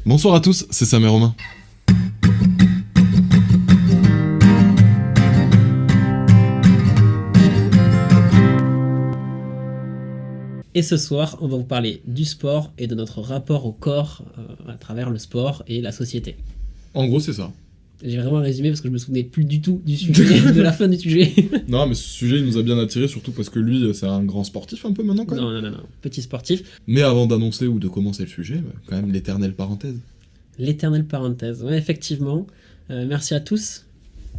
Bonsoir à tous, c'est Sam et Romain. Et ce soir, on va vous parler du sport et de notre rapport au corps à travers le sport et la société. En gros, c'est ça. J'ai vraiment résumé parce que je me souvenais plus du tout du sujet, de la fin du sujet. Non, mais ce sujet, il nous a bien attiré, surtout parce que lui, c'est un grand sportif un peu maintenant, quand même. Non, petit sportif. Mais avant d'annoncer ou de commencer le sujet, quand même l'éternelle parenthèse. L'éternelle parenthèse, ouais, effectivement. Merci à tous.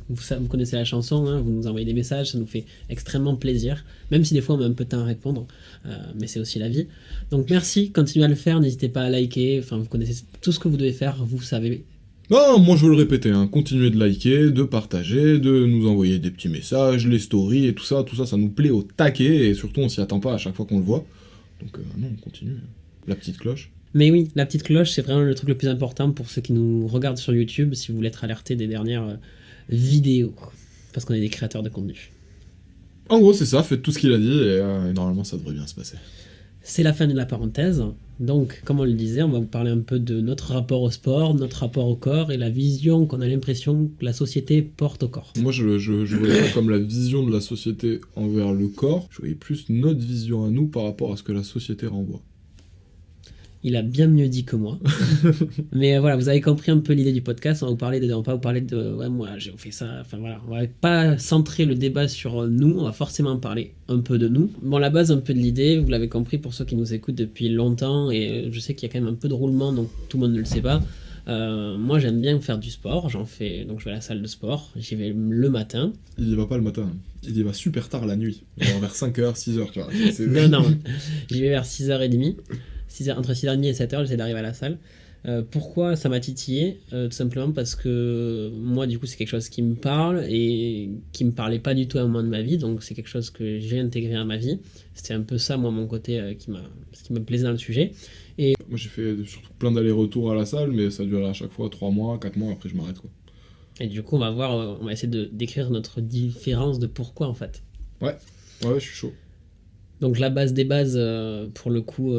Vous connaissez la chanson, hein, vous nous envoyez des messages, ça nous fait extrêmement plaisir, même si des fois on met un peu de temps à répondre, mais c'est aussi la vie. Donc merci, continuez à le faire, n'hésitez pas à liker, enfin vous connaissez tout ce que vous devez faire, vous savez. Non, moi je veux le répéter, hein. Continuez de liker, de partager, de nous envoyer des petits messages, les stories et tout ça, ça nous plaît au taquet, et surtout on s'y attend pas à chaque fois qu'on le voit. Donc non, on continue. La petite cloche. Mais oui, la petite cloche, c'est vraiment le truc le plus important pour ceux qui nous regardent sur YouTube, si vous voulez être alerté des dernières vidéos, parce qu'on est des créateurs de contenu. En gros, c'est ça, faites tout ce qu'il a dit, et normalement ça devrait bien se passer. C'est la fin de la parenthèse, donc comme on le disait, on va vous parler un peu de notre rapport au sport, notre rapport au corps, et la vision qu'on a l'impression que la société porte au corps. Moi, je voyais pas comme la vision de la société envers le corps, je voyais plus notre vision à nous par rapport à ce que la société renvoie. Il a bien mieux dit que moi. Mais voilà, vous avez compris un peu l'idée du podcast. On va pas vous parler de ouais, moi j'ai fait ça. Enfin voilà, on va pas centrer le débat sur nous. On va forcément parler un peu de nous. Bon, la base un peu de l'idée, vous l'avez compris pour ceux qui nous écoutent depuis longtemps. Et je sais qu'il y a quand même un peu de roulement, donc tout le monde ne le sait pas. Moi j'aime bien faire du sport. Donc je vais à la salle de sport. J'y vais le matin. Il y va pas le matin. Il y va super tard la nuit. Vers 5h, 6h, tu vois. Non. J'y vais vers 6h30. Entre 6h30 et 7h, j'essaie d'arriver à la salle. Pourquoi ça m'a titillé tout simplement parce que moi, du coup, c'est quelque chose qui me parle et qui me parlait pas du tout à un moment de ma vie. Donc, c'est quelque chose que j'ai intégré à ma vie. C'était un peu ça, moi, mon côté ce qui me plaisait dans le sujet. Et moi, j'ai fait surtout plein d'allers-retours à la salle, mais ça durait à chaque fois 3 mois, 4 mois, après je m'arrête, quoi. Et du coup, on va essayer de décrire notre différence de pourquoi, en fait. Ouais, je suis chaud. Donc la base des bases, pour le coup,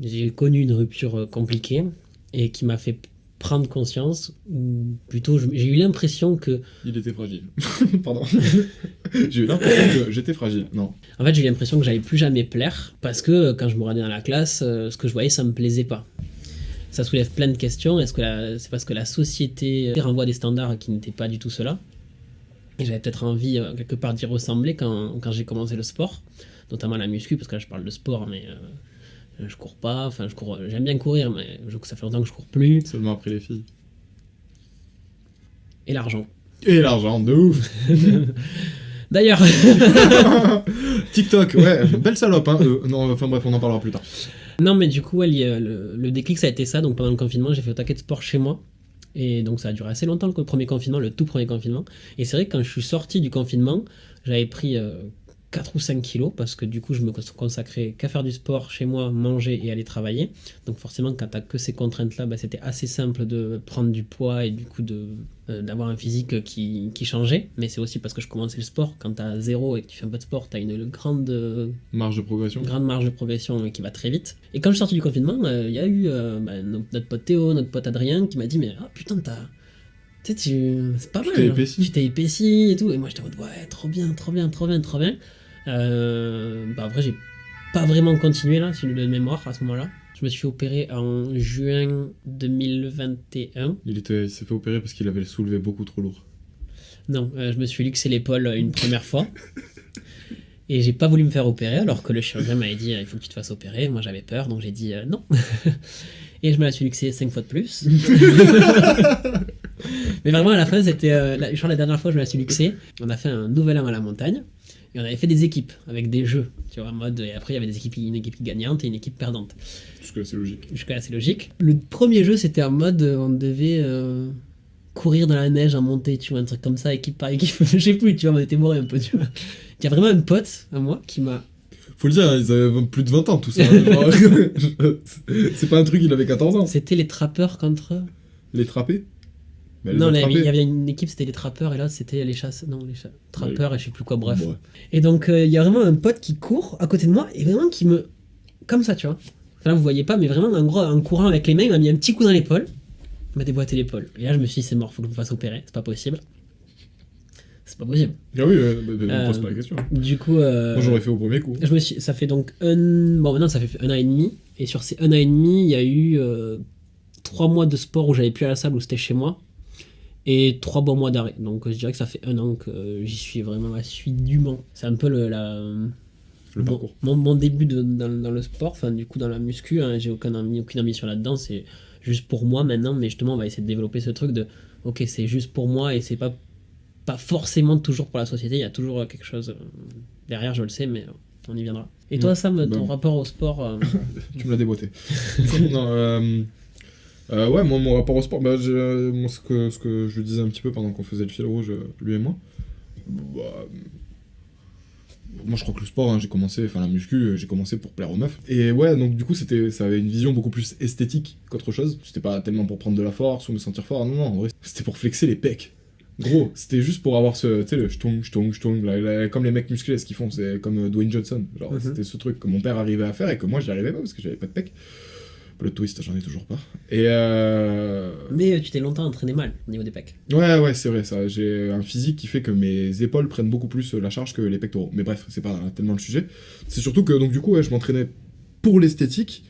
j'ai connu une rupture compliquée et qui m'a fait prendre conscience, ou plutôt j'ai eu l'impression que... Il était fragile. Pardon. J'ai eu l'impression que j'étais fragile, non. En fait, j'ai eu l'impression que j'allais plus jamais plaire parce que quand je me rendais dans la classe, ce que je voyais, ça me plaisait pas. Ça soulève plein de questions. Est-ce que c'est parce que la société renvoie des standards qui n'étaient pas du tout ceux-là ? Et j'avais peut-être envie, quelque part, d'y ressembler quand j'ai commencé le sport, notamment la muscu, parce que là, je parle de sport, mais je cours pas, enfin, j'aime bien courir, mais ça fait longtemps que je cours plus. Seulement après les filles. Et l'argent. Et l'argent, de ouf. D'ailleurs. TikTok, ouais, belle salope, hein. Non, enfin bref, on en parlera plus tard. Non, mais du coup, le déclic, ça a été ça, donc pendant le confinement, j'ai fait au taquet de sport chez moi. Et donc ça a duré assez longtemps le tout premier confinement. Et c'est vrai que quand je suis sorti du confinement, j'avais pris 4 ou 5 kilos parce que du coup je me consacrais qu'à faire du sport chez moi, manger et aller travailler. Donc forcément quand t'as que ces contraintes-là, c'était assez simple de prendre du poids et du coup d'avoir un physique qui changeait. Mais c'est aussi parce que je commençais le sport. Quand t'as 0 et que tu fais un peu de sport, t'as une grande marge de progression qui va très vite. Et quand je suis sorti du confinement, il y a eu notre pote Théo, notre pote Adrien qui m'a dit mais putain c'est pas mal. Tu t'es épaissi et tout. Et moi j'étais en mode ouais, trop bien. Après j'ai pas vraiment continué là, sur le mémoire à ce moment-là. Je me suis opéré en juin 2021. Il s'est fait opérer parce qu'il avait soulevé beaucoup trop lourd. Non, je me suis luxé l'épaule une première fois. Et j'ai pas voulu me faire opérer alors que le chirurgien m'avait dit il faut que tu te fasses opérer. Moi j'avais peur donc j'ai dit non. Et je me la suis luxé 5 fois de plus. Mais vraiment à la fin c'était la dernière fois que je me la suis luxé. On a fait un nouvel an à la montagne et on avait fait des équipes avec des jeux, tu vois, en mode, et après il y avait une équipe gagnante et une équipe perdante. Jusque-là c'est logique. Le premier jeu c'était en mode on devait courir dans la neige en montée, tu vois, un truc comme ça, équipe par équipe. Je sais plus, tu vois, on était morés un peu, tu vois. Il y a vraiment un pote à moi qui m'a... Faut le dire, ils avaient plus de 20 ans tout ça. C'est pas un truc, il avait 14 ans. C'était les trappeurs contre... Les trappés? Non, il y avait une équipe, c'était les trappeurs, et là c'était les trappeurs, et je sais plus quoi, bref. Ouais. Et donc il y a vraiment un pote qui court à côté de moi, et vraiment qui me... Comme ça, tu vois. Enfin, là, vous voyez pas, mais vraiment, en gros, en courant avec les mains, il m'a mis un petit coup dans l'épaule. Il m'a déboîté l'épaule. Et là, je me suis dit, c'est mort, faut que je me fasse opérer. C'est pas possible. C'est pas possible. Ah oui, on pose pas la question. Du coup, Moi, j'aurais fait au premier coup. ça fait donc bon, maintenant, ça fait 1 an et demi. Et sur ces 1 an et demi, il y a eu 3 mois de sport où j'allais plus à la salle, où c'était chez moi. Et 3 bons mois d'arrêt. Donc, je dirais que ça fait 1 an que j'y suis vraiment assidûment. C'est un peu Le parcours. mon début dans le sport, enfin, du coup, dans la muscu. Hein, j'ai aucune ambition là-dedans. C'est juste pour moi maintenant. Mais justement, on va essayer de développer ce truc de ok, c'est juste pour moi et c'est pas forcément toujours pour la société, il y a toujours quelque chose derrière, je le sais, mais on y viendra. Et toi, Sam, ton rapport au sport Tu me l'as déboîté. Non, ouais, moi, mon rapport au sport, moi, ce que je disais un petit peu pendant qu'on faisait le fil rouge, lui et moi, moi je crois que le sport, hein, la muscu, j'ai commencé pour plaire aux meufs. Et ouais, donc du coup, ça avait une vision beaucoup plus esthétique qu'autre chose. C'était pas tellement pour prendre de la force ou me sentir fort, non, en vrai, c'était pour flexer les pecs. Gros, c'était juste pour avoir ce, tu sais, le ch'tong, comme les mecs musclés, ce qu'ils font, c'est comme Dwayne Johnson. Genre, c'était ce truc que mon père arrivait à faire et que moi, j'y arrivais pas parce que j'avais pas de pec. Le twist, j'en ai toujours pas. Et Mais tu t'es longtemps entraîné mal au niveau des pecs. Ouais, c'est vrai, ça. J'ai un physique qui fait que mes épaules prennent beaucoup plus la charge que les pectoraux. Mais bref, c'est pas tellement le sujet. C'est surtout que, donc du coup, ouais, je m'entraînais pour l'esthétique,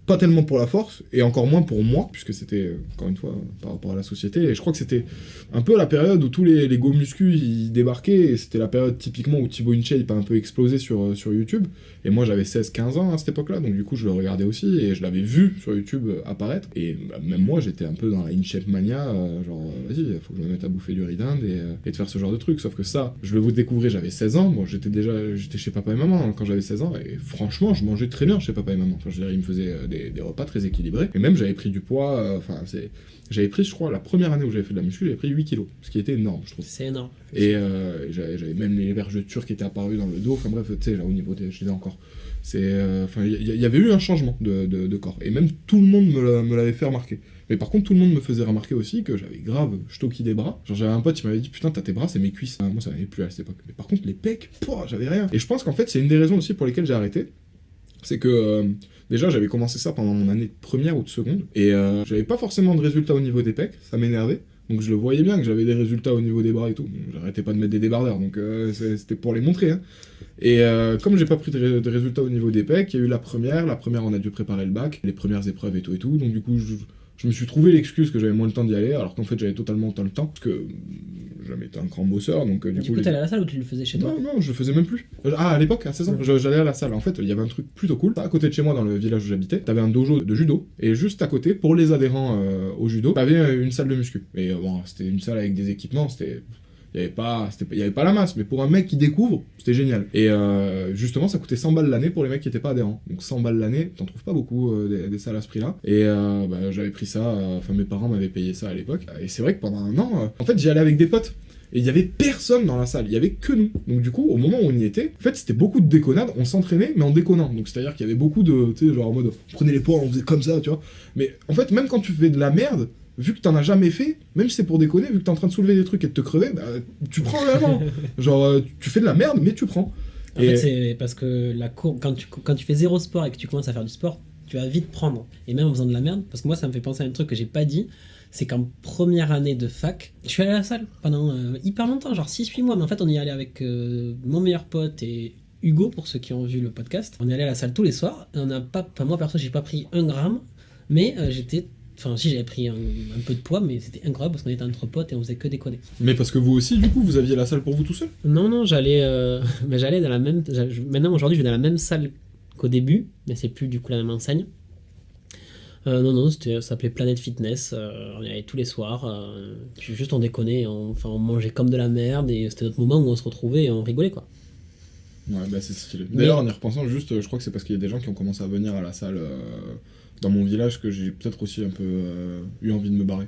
pas tellement pour la force, et encore moins pour moi, puisque c'était, encore une fois, par rapport à la société. Et je crois que c'était un peu la période où tous les go muscu, ils débarquaient, et c'était la période typiquement où Thibaut InShape a un peu explosé sur YouTube. Et moi, j'avais 16-15 ans à cette époque-là, donc du coup, je le regardais aussi, et je l'avais vu sur YouTube apparaître. Et même moi, j'étais un peu dans la InShape mania, genre, vas-y, faut que je me mette à bouffer du riz d'Inde et de faire ce genre de truc. Sauf que ça, je le découvrais, j'avais 16 ans. Bon, j'étais chez papa et maman hein, quand j'avais 16 ans, et franchement, je mangeais très bien chez papa et maman. Enfin, je veux dire, ils me faisaient des repas très équilibrés. Et même, j'avais pris du poids, j'avais pris, je crois, la première année où j'avais fait de la muscu, j'avais pris 8 kilos, ce qui était énorme, je trouve. C'est énorme. Et j'avais même les vergetures qui étaient apparues dans le dos, enfin bref, tu sais, là, au niveau des... Je disais encore. Il y avait eu un changement de corps. Et même tout le monde me l'avait fait remarquer. Mais par contre, tout le monde me faisait remarquer aussi que j'avais grave stocké des bras. Genre, j'avais un pote qui m'avait dit, putain, t'as tes bras, c'est mes cuisses. Moi, ça m'avait plus à cette époque. Mais par contre, les pecs, j'avais rien. Et je pense qu'en fait, c'est une des raisons aussi pour lesquelles j'ai arrêté. C'est que déjà, j'avais commencé ça pendant mon année de première ou de seconde. Et j'avais pas forcément de résultats au niveau des pecs. Ça m'énervait. Donc je le voyais bien que j'avais des résultats au niveau des bras et tout. J'arrêtais pas de mettre des débardeurs, donc c'était pour les montrer. Hein. Et comme j'ai pas pris de résultats au niveau des pecs, il y a eu la première on a dû préparer le bac, les premières épreuves et tout. Donc du coup, je me suis trouvé l'excuse que j'avais moins le temps d'y aller, alors qu'en fait j'avais totalement le temps, parce que jamais été un grand bosseur, donc du coup t'allais à la salle ou tu le faisais chez toi? Non, je le faisais même plus. À l'époque, à 16 ans, j'allais à la salle. En fait, il y avait un truc plutôt cool. À côté de chez moi, dans le village où j'habitais, t'avais un dojo de judo, et juste à côté, pour les adhérents au judo, t'avais une salle de muscu. Et bon, c'était une salle avec des équipements, il y avait pas la masse, mais pour un mec qui découvre, c'était génial. Et justement, ça coûtait 100 balles l'année pour les mecs qui étaient pas adhérents. Donc 100 balles l'année, t'en trouves pas beaucoup des salles à ce prix-là. Et j'avais pris ça, mes parents m'avaient payé ça à l'époque. Et c'est vrai que pendant un an, en fait, j'y allais avec des potes. Et il y avait personne dans la salle, il y avait que nous. Donc du coup, au moment où on y était, en fait, c'était beaucoup de déconnades, on s'entraînait, mais en déconnant. Donc c'est-à-dire qu'il y avait beaucoup de, tu sais, genre en mode, on prenait les poids, on faisait comme ça, tu vois. Mais en fait, même quand tu fais de la merde, vu que t'en as jamais fait, même si c'est pour déconner, vu que t'es en train de soulever des trucs et de te crever, bah, tu prends vraiment. Genre, tu fais de la merde, mais tu prends. En fait, c'est parce que quand tu fais zéro sport et que tu commences à faire du sport, tu vas vite prendre. Et même en faisant de la merde, parce que moi, ça me fait penser à un truc que j'ai pas dit, c'est qu'en première année de fac, je suis allé à la salle pendant hyper longtemps, genre 6-8 mois, mais en fait, on y allait avec mon meilleur pote et Hugo, pour ceux qui ont vu le podcast. On est allé à la salle tous les soirs, et moi, perso, j'ai pas pris 1 gramme, mais j'avais pris un peu de poids, mais c'était incroyable parce qu'on était entre potes et on faisait que déconner. Mais parce que vous aussi, du coup, vous aviez la salle pour vous tout seul? Non, j'allais dans la même... Maintenant, aujourd'hui, je vais dans la même salle qu'au début, mais c'est plus du coup la même enseigne. Non, ça s'appelait Planet Fitness, on y allait tous les soirs, puis juste on déconnait, on mangeait comme de la merde, et c'était notre moment où on se retrouvait et on rigolait, quoi. Ouais, bah c'est stylé. D'ailleurs, en y repensant, juste, je crois que c'est parce qu'il y a des gens qui ont commencé à venir à la salle dans mon village que j'ai peut-être aussi un peu eu envie de me barrer.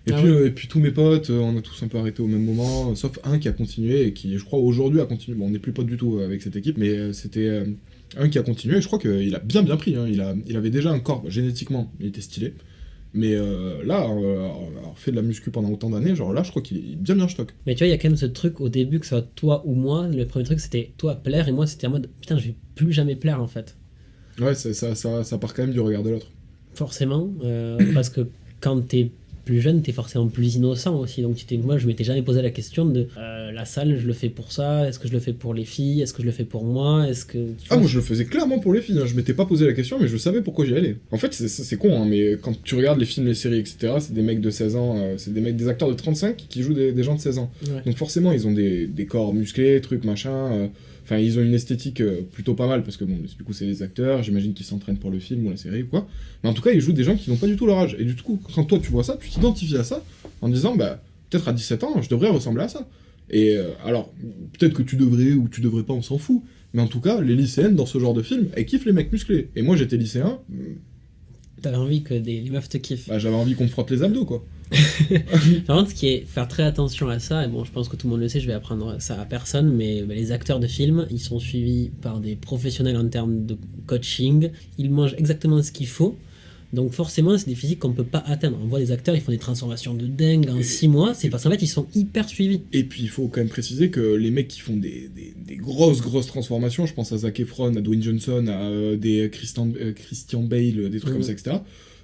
Et puis tous mes potes, on a tous un peu arrêté au même moment, sauf un qui a continué et qui, je crois, aujourd'hui a continué. Bon, on n'est plus potes du tout avec cette équipe, mais c'était un qui a continué et je crois qu'il a bien pris. Hein. Il avait déjà un corps, génétiquement, il était stylé. Mais là, avoir fait de la muscu pendant autant d'années, genre là, je crois qu'il est bien stock. Mais tu vois, il y a quand même ce truc au début, que ce soit toi ou moi, le premier truc c'était toi plaire, et moi c'était en mode putain, je vais plus jamais plaire en fait. Ouais, ça part quand même du regard de l'autre. Forcément, parce que quand t'es plus jeune, t'es forcément plus innocent aussi. Donc moi, je m'étais jamais posé la question de la salle, je le fais pour ça, est-ce que je le fais pour les filles, est-ce que je le fais pour moi, est-ce que... tu Ah, vois, moi je le faisais clairement pour les filles, hein. Je m'étais pas posé la question, mais je savais pourquoi j'y allais. En fait, c'est con, hein, mais quand tu regardes les films, les séries, etc., c'est des mecs de 16 ans, c'est des acteurs de 35 qui jouent des gens de 16 ans. Ouais. Donc forcément, ils ont des corps musclés, trucs, machin. Enfin, ils ont une esthétique plutôt pas mal, parce que bon, du coup, c'est des acteurs, j'imagine qu'ils s'entraînent pour le film ou la série ou quoi. Mais en tout cas, ils jouent des gens qui n'ont pas du tout leur age. Et du coup, quand toi tu vois ça, tu t'identifies à ça en disant, bah, peut-être à 17 ans, je devrais ressembler à ça. Et alors, peut-être que tu devrais ou tu devrais pas, on s'en fout. Mais en tout cas, les lycéennes dans ce genre de film, elles kiffent les mecs musclés. Et moi, j'étais lycéen, T'avais envie que les meufs te kiffent. bah, j'avais envie qu'on me frotte les abdos, quoi. Par contre, ce qui est faire très attention à ça, et bon, je pense que tout le monde le sait, je vais apprendre ça à personne, mais les acteurs de films, ils sont suivis par des professionnels en termes de coaching, ils mangent exactement ce qu'il faut, donc forcément, c'est des physiques qu'on peut pas atteindre. On voit des acteurs, ils font des transformations de dingue en 6 mois, c'est parce qu'en fait, ils sont hyper suivis. Et puis, il faut quand même préciser que les mecs qui font des grosses transformations, je pense à Zac Efron, à Dwayne Johnson, à des Christian Bale, des trucs comme ça, etc.,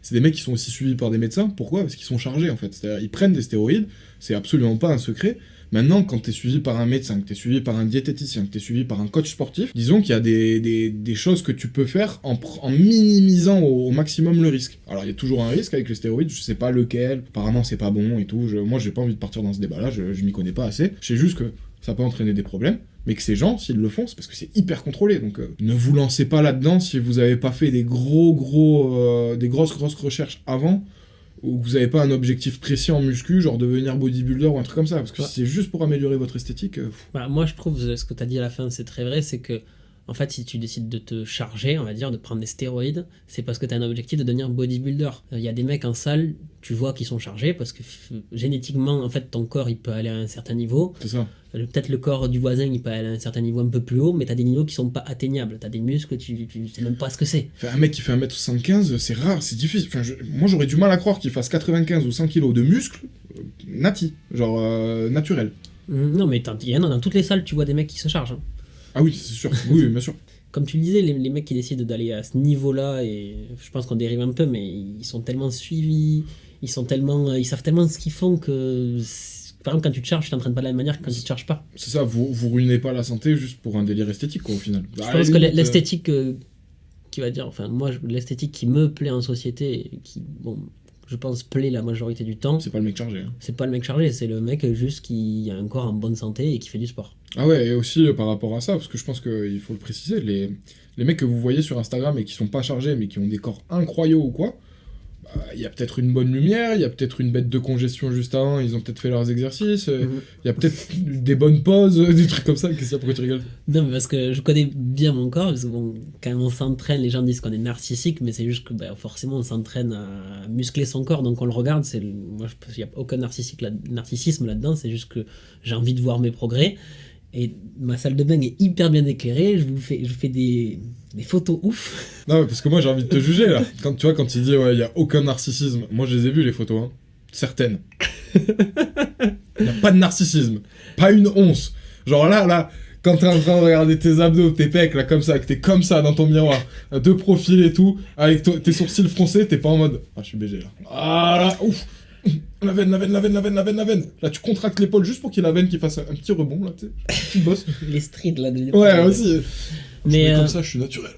c'est des mecs qui sont aussi suivis par des médecins. Pourquoi? Parce qu'ils sont chargés, en fait. C'est-à-dire, ils prennent des stéroïdes, c'est absolument pas un secret. Maintenant, quand t'es suivi par un médecin, que t'es suivi par un diététicien, que t'es suivi par un coach sportif, disons qu'il y a des choses que tu peux faire en minimisant au maximum le risque. Alors, il y a toujours un risque avec les stéroïdes, je sais pas lequel, apparemment c'est pas bon et tout. Moi, j'ai pas envie de partir dans ce débat-là, je m'y connais pas assez. Je sais juste que ça peut entraîner des problèmes, mais que ces gens, s'ils le font, c'est parce que c'est hyper contrôlé. Donc, ne vous lancez pas là-dedans si vous avez pas fait des grosses recherches avant, ou que vous n'avez pas un objectif précis en muscu, genre devenir bodybuilder ou un truc comme ça, parce que si c'est juste pour améliorer votre esthétique... Bah, moi, je trouve ce que tu as dit à la fin, c'est très vrai, c'est que, en fait, si tu décides de te charger, on va dire, de prendre des stéroïdes, c'est parce que tu as un objectif de devenir bodybuilder. Il y a des mecs en salle, tu vois, qui sont chargés parce que génétiquement, en fait, ton corps, il peut aller à un certain niveau. C'est ça. Peut-être le corps du voisin, il peut aller à un certain niveau un peu plus haut, mais tu as des niveaux qui sont pas atteignables. Tu as des muscles, tu sais même pas ce que c'est. Enfin, un mec qui fait 1m75, c'est rare, c'est difficile. Enfin, moi, j'aurais du mal à croire qu'il fasse 95 ou 100 kilos de muscles nati, genre naturel. Non, mais il y en a dans toutes les salles, tu vois des mecs qui se chargent. Hein. Ah oui, c'est sûr. Oui, bien sûr. Comme tu le disais, les mecs qui décident d'aller à ce niveau-là, et je pense qu'on dérive un peu, mais ils sont tellement suivis, ils savent tellement ce qu'ils font que, par exemple, quand tu te charges, tu t'entraînes pas de la même manière que quand tu te charges pas. C'est ça, vous ruinez pas la santé juste pour un délire esthétique, quoi, au final. Je pense que l'esthétique qui va dire, enfin, moi, l'esthétique qui me plaît en société, et qui, bon, je pense, plaît la majorité du temps, C'est pas le mec chargé. Hein. c'est pas le mec chargé, c'est le mec juste qui a un corps en bonne santé et qui fait du sport. Ah ouais, et aussi par rapport à ça, parce que je pense qu'il faut le préciser, les mecs que vous voyez sur Instagram et qui sont pas chargés mais qui ont des corps incroyables ou quoi, il y a peut-être une bonne lumière, il y a peut-être une bête de congestion juste avant, ils ont peut-être fait leurs exercices, il y a peut-être des bonnes pauses, des trucs comme ça. Qu'est-ce qu'il y a, pourquoi tu rigoles? Non, mais parce que je connais bien mon corps, parce que bon, quand on s'entraîne, les gens disent qu'on est narcissique, mais c'est juste que forcément on s'entraîne à muscler son corps, donc on le regarde. Moi, il n'y a aucun narcissisme là-dedans, c'est juste que j'ai envie de voir mes progrès. Et ma salle de bain est hyper bien éclairée, je fais des photos ouf. Non, mais parce que moi j'ai envie de te juger là. Quand tu vois, quand il dit ouais, il y a aucun narcissisme, moi je les ai vues les photos, hein. Certaines. Il n'y a pas de narcissisme, pas une once. Genre là, quand t'es en train de regarder tes abdos, tes pecs, là, comme ça, que t'es comme ça dans ton miroir, de profil et tout, avec tes sourcils froncés, t'es pas en mode ah, je suis BG là. Ah là, ouf. La veine. Là, tu contractes l'épaule juste pour qu'il y ait la veine qui fasse un petit rebond, là, tu sais. Petite bosse. Les streets là. Ouais, aussi. Mais comme ça, je suis naturel.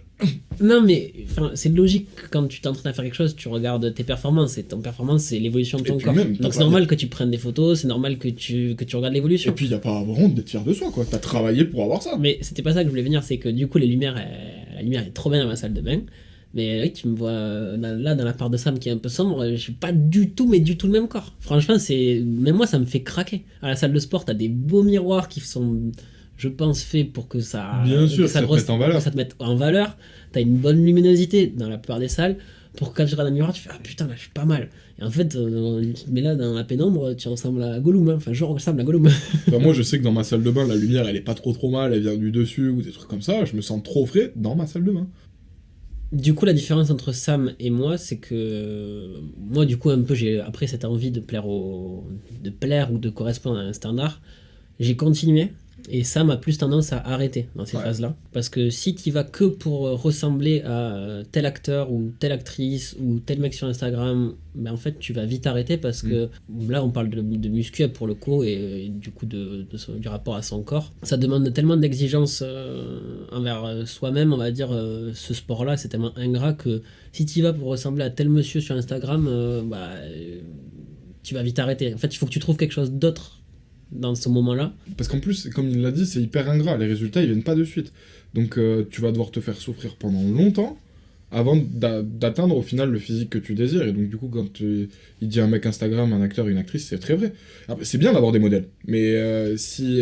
Non, mais c'est logique quand tu t'entraînes à faire quelque chose, tu regardes tes performances, et ton performance, c'est l'évolution de ton corps. Donc c'est normal que tu prennes des photos, c'est normal que tu regardes l'évolution. Et puis, il n'y a pas honte d'être fier de soi, quoi. T'as travaillé pour avoir ça. Mais c'était pas ça que je voulais venir, c'est que du coup, la lumière est trop bien dans ma salle de bain. Mais oui, tu me vois dans la part de Sam qui est un peu sombre, je suis pas du tout le même corps. Franchement, même moi, ça me fait craquer. À la salle de sport, t'as des beaux miroirs qui sont, je pense, faits pour que ça... Bien sûr, ça te mette en valeur. Ça te mette en valeur. T'as une bonne luminosité dans la plupart des salles. Pour que quand tu regardes un miroir, tu fais « Ah putain, là, je suis pas mal ». Et en fait, tu te mets là dans la pénombre, tu ressembles à Gollum. Hein. Enfin, je ressemble à Gollum. Enfin, moi, je sais que dans ma salle de bain, la lumière, elle est pas trop mal, elle vient du dessus ou des trucs comme ça. Je me sens trop frais dans ma salle de bain. Du coup, la différence entre Sam et moi, c'est que moi, du coup, un peu, j'ai après cette envie de plaire ou de correspondre à un standard, j'ai continué Et ça m'a plus tendance à arrêter dans ces Ouais. phases-là. Parce que si tu vas que pour ressembler à tel acteur ou telle actrice ou tel mec sur Instagram, ben en fait tu vas vite arrêter parce que là on parle de muscu pour le coup et du coup du rapport à son corps. Ça demande tellement d'exigences envers soi-même, on va dire, ce sport-là c'est tellement ingrat que si tu vas pour ressembler à tel monsieur sur Instagram, tu vas vite arrêter. En fait il faut que tu trouves quelque chose d'autre dans ce moment-là. Parce qu'en plus, comme il l'a dit, c'est hyper ingrat, les résultats ils viennent pas de suite. Donc tu vas devoir te faire souffrir pendant longtemps avant d'atteindre au final le physique que tu désires. Et donc du coup, quand il dit un mec Instagram, un acteur, une actrice, c'est très vrai. Après, c'est bien d'avoir des modèles, mais si...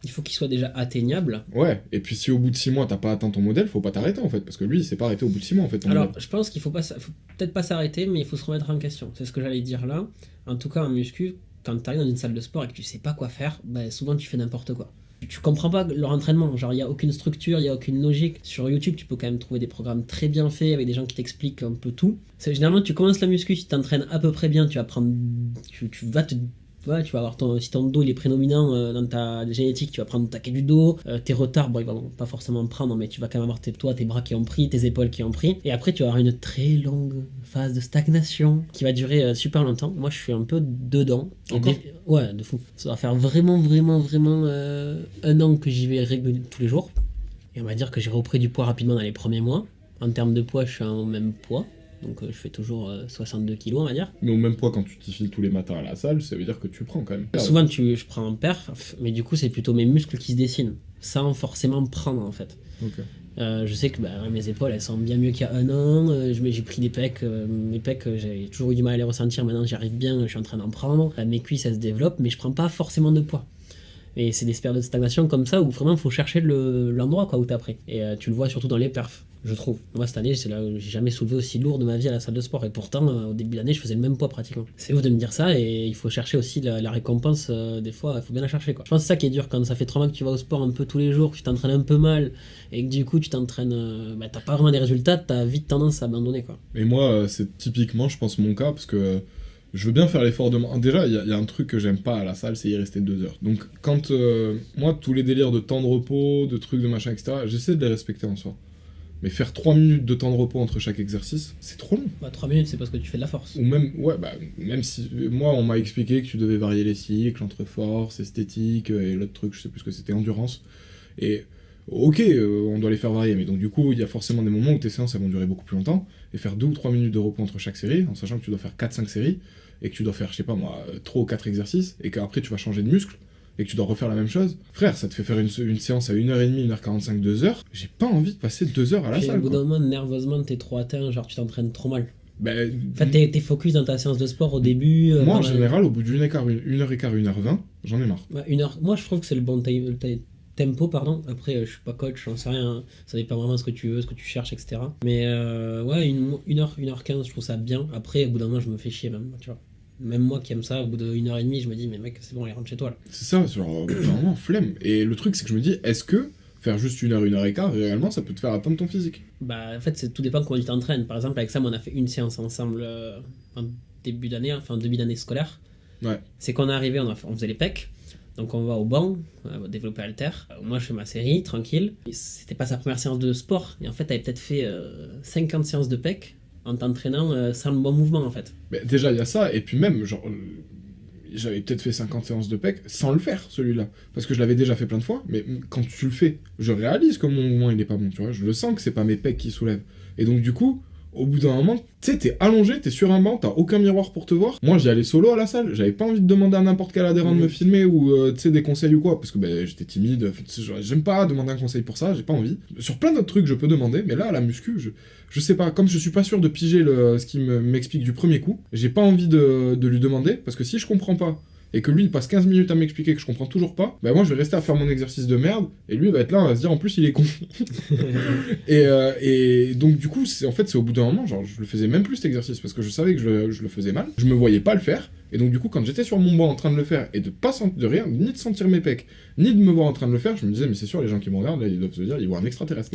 Il faut qu'il soit déjà atteignable. Ouais, et puis si au bout de 6 mois t'as pas atteint ton modèle, faut pas t'arrêter en fait, parce que lui il s'est pas arrêté au bout de 6 mois en fait. Ton Alors, modèle. je pense qu'il faut peut-être pas s'arrêter, mais il faut se remettre en question. C'est ce que j'allais dire là. En tout cas, en muscu, quand tu arrives dans une salle de sport et que tu sais pas quoi faire, ben, souvent tu fais n'importe quoi. Tu comprends pas leur entraînement, genre il y a aucune structure, il y a aucune logique. Sur YouTube, tu peux quand même trouver des programmes très bien faits avec des gens qui t'expliquent un peu tout. Généralement, tu commences la muscu, si tu t'entraînes à peu près bien, tu vas prendre, tu vas te tu vas avoir si ton dos il est prédominant dans ta génétique, tu vas prendre taquet du dos, tes retards, bon, ils vont pas forcément prendre, mais tu vas quand même avoir tes bras qui ont pris, tes épaules qui ont pris, et après tu vas avoir une très longue phase de stagnation qui va durer super longtemps. Moi je suis un peu dedans. Encore ? Ouais, de fou. Ça va faire vraiment 1 an que j'y vais tous les jours, et on va dire que j'ai repris du poids rapidement dans les premiers mois. En termes de poids, je suis au même poids. Donc je fais toujours 62 kilos, on va dire. Mais au même poids, quand tu t'y files tous les matins à la salle, ça veut dire que tu prends quand même. Souvent, je prends en perf, mais du coup, c'est plutôt mes muscles qui se dessinent, sans forcément prendre, en fait. Ok. Je sais que mes épaules, elles sont bien mieux qu'il y a 1 an. J'ai pris des pecs. Mes pecs, j'ai toujours eu du mal à les ressentir. Maintenant, j'y arrive bien, je suis en train d'en prendre. Mes cuisses, elles se développent, mais je prends pas forcément de poids. Et c'est des périodes de stagnation comme ça où vraiment il faut chercher l'endroit quoi, où t'as pris. Et tu le vois surtout dans les perfs, je trouve. Moi cette année, c'est là où j'ai jamais soulevé aussi lourd de ma vie à la salle de sport. Et pourtant, au début de l'année, je faisais le même poids pratiquement. C'est ouf de me dire ça et il faut chercher aussi la récompense. Des fois, il faut bien la chercher quoi. Je pense que c'est ça qui est dur quand ça fait 3 mois que tu vas au sport un peu tous les jours, que tu t'entraînes un peu mal et que du coup tu t'entraînes, t'as pas vraiment des résultats, t'as vite tendance à abandonner quoi. Et moi, c'est typiquement, je pense, mon cas, parce que je veux bien faire l'effort de... Déjà, il y a un truc que j'aime pas à la salle, c'est y rester 2 heures. Donc, quand... moi, tous les délires de temps de repos, de trucs, de machin, etc., j'essaie de les respecter en soi. Mais faire 3 minutes de temps de repos entre chaque exercice, c'est trop long. 3 minutes, c'est parce que tu fais de la force. Ou même, ouais, même si... Moi, on m'a expliqué que tu devais varier les cycles entre force, esthétique, et l'autre truc, je sais plus ce que c'était, endurance. Et... Ok, on doit les faire varier, mais donc du coup, il y a forcément des moments où tes séances elles vont durer beaucoup plus longtemps, et faire 2 ou 3 minutes de repos entre chaque série, en sachant que tu dois faire 4-5 séries, et que tu dois faire, je sais pas moi, 3 ou 4 exercices, et qu'après tu vas changer de muscle, et que tu dois refaire la même chose. Frère, ça te fait faire une séance à 1h30, 1h45, 2h, j'ai pas envie de passer 2 heures à la Puis salle. au bout Quoi. d'un moment, nerveusement, t'es trop atteint, genre tu t'entraînes trop mal. Ben, En fait, t'es focus dans ta séance de sport au début. moi en général, au bout d'une heure et quart, 1h20, j'en ai marre. Ouais, 1 heure. Moi, je trouve que c'est le bon tempo, pardon. Après, je suis pas coach, j'en sais rien. Ça dépend vraiment de ce que tu veux, ce que tu cherches, etc. Mais ouais, 1h15, je trouve ça bien. Après, au bout d'un moment, je me fais chier même, tu vois. Même moi qui aime ça, au bout d'1h30, je me dis, mais mec, c'est bon, allez, rentre chez toi là. C'est ça, genre, vraiment, flemme. Et le truc, c'est que je me dis, est-ce que faire juste 1 heure et quart, réellement, ça peut te faire atteindre ton physique? Bah, en fait, tout dépend comment tu t'entraînes. Par exemple, avec Sam, on a fait une séance ensemble en début d'année scolaire. Ouais. C'est qu'on est arrivé, on faisait les pecs. Donc on va au banc, on va développer halter. Moi je fais ma série, tranquille. Et c'était pas sa première séance de sport. Et en fait, elle avait peut-être fait 50 séances de pecs en t'entraînant sans le bon mouvement en fait. Mais déjà, il y a ça, et puis même, genre, j'avais peut-être fait 50 séances de pecs sans le faire, celui-là. Parce que je l'avais déjà fait plein de fois, mais quand tu le fais, je réalise que mon mouvement, il est pas bon, tu vois. Je le sens que c'est pas mes pecs qui soulèvent. Et donc, du coup, au bout d'un moment, tu sais, t'es allongé, t'es sur un banc, t'as aucun miroir pour te voir. Moi, j'y allais solo à la salle, j'avais pas envie de demander à n'importe quel adhérent de me filmer ou, tu sais, des conseils ou quoi, parce que j'étais timide, j'aime pas demander un conseil pour ça, j'ai pas envie. Sur plein d'autres trucs, je peux demander, mais là, à la muscu, je sais pas, comme je suis pas sûr de piger ce qu'il m'explique du premier coup, j'ai pas envie de lui demander, parce que si je comprends pas, et que lui il passe 15 minutes à m'expliquer que je comprends toujours pas, bah moi je vais rester à faire mon exercice de merde, et lui il va être là, on va se dire en plus il est con. et donc du coup, c'est au bout d'un moment, genre je le faisais même plus cet exercice, parce que je savais que je le faisais mal, je me voyais pas le faire, et donc du coup quand j'étais sur mon banc en train de le faire, et de rien, ni de sentir mes pecs, ni de me voir en train de le faire, je me disais mais c'est sûr les gens qui me regardent, là, ils doivent se dire, ils voient un extraterrestre.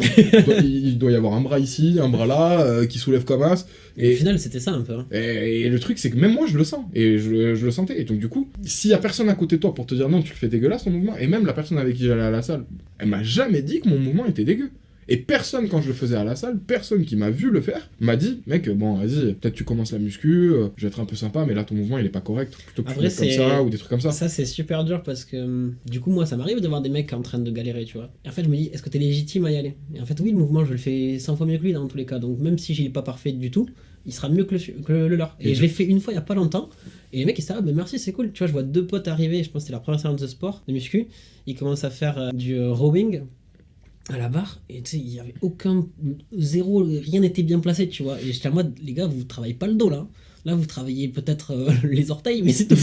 il doit y avoir un bras ici, un bras là, qui soulève comme as. Et au final c'était ça un peu. Hein. Et le truc c'est que même moi je le sens, et je le sentais, et donc du coup, s'il y a personne à côté de toi pour te dire non, tu le fais dégueulasse ton mouvement, et même la personne avec qui j'allais à la salle, elle m'a jamais dit que mon mouvement était dégueu. Et personne, quand je le faisais à la salle, personne qui m'a vu le faire, m'a dit, mec, bon, vas-y, peut-être tu commences la muscu, je vais être un peu sympa, mais là, ton mouvement, il est pas correct, plutôt que tu le fais comme ça, ou des trucs comme ça. Ça, c'est super dur parce que, du coup, moi, ça m'arrive de voir des mecs en train de galérer, tu vois. Et en fait, je me dis, est-ce que t'es légitime à y aller? Et en fait, oui, le mouvement, je le fais 100 fois mieux que lui dans tous les cas. Donc, même si il est pas parfait du tout, il sera mieux que le leur. Et je l'ai fait une fois il y a pas longtemps. Et les mecs, ils disent, ah, ben merci, c'est cool. Tu vois, je vois 2 potes arriver, je pense que c'était leur première séance de sport, de muscu. Ils commencent à faire du rowing à la barre, et tu sais, il y avait zéro, rien n'était bien placé, tu vois. Et j'étais à moi, les gars, vous travaillez pas le dos là. Là, vous travaillez peut-être les orteils, mais c'est tout.